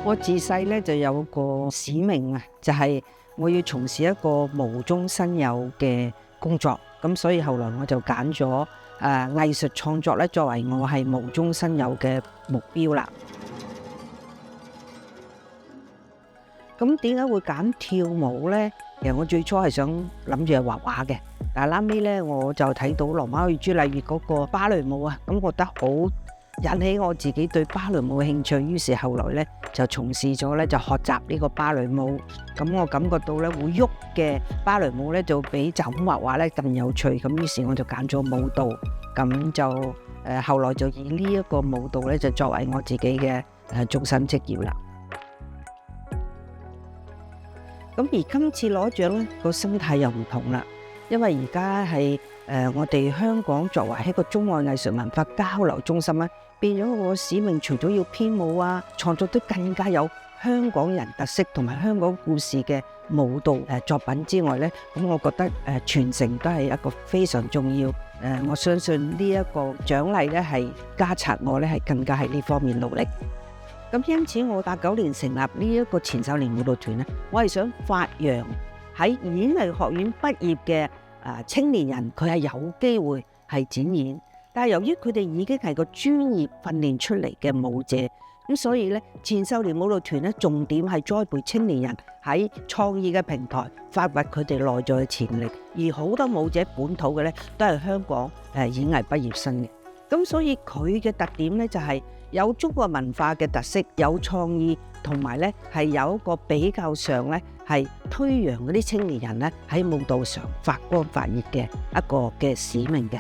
我自細咧就有個使命啊，就係我要從事一個無中生有嘅工作，咁所以後來我就揀咗藝術創作咧作為我係無中生有嘅目標啦。咁點解會揀跳舞呢？其實我最初係想諗住係畫畫嘅，但係後尾咧我就睇到羅馬與朱麗葉嗰個芭蕾舞啊，咁覺得好引起我自己對芭蕾舞嘅興趣，於是後來咧就從事咗咧就學習呢個芭蕾舞。咁我感覺到咧會喐嘅芭蕾舞咧就比就咁畫畫咧更有趣，咁於是我就揀咗舞蹈，咁就後來就以呢一個舞蹈咧就作為我自己嘅終身職業啦。咁而今次攞獎咧個心態又唔同啦，因為而家係我哋香港作為一個中外藝術文化交流中心咧，變咗我使命除咗要編舞啊，創作都更加有香港人特色同埋香港故事嘅舞蹈作品之外咧，咁我覺得傳承都係一個非常重要。我相信呢一個獎勵咧係加策我咧係更加喺呢方面努力。咁因此我89年成立呢一個前秀蓮舞蹈團咧，我係想發揚喺演藝學院畢業嘅青年人，佢係有機會係展演，但係由於佢哋已經係個專業訓練出嚟嘅舞者，咁所以咧前秀蓮舞蹈團咧重點係栽培青年人喺創意嘅平台發掘佢哋內在嘅潛力，而好多舞者本土嘅咧都係香港演藝畢業生嘅，咁所以佢嘅特點咧就係有中國文化嘅特色，有創意，同埋咧係有一個比較上咧係推揚嗰啲青年人咧喺舞蹈上發光發熱嘅一個嘅使命嘅。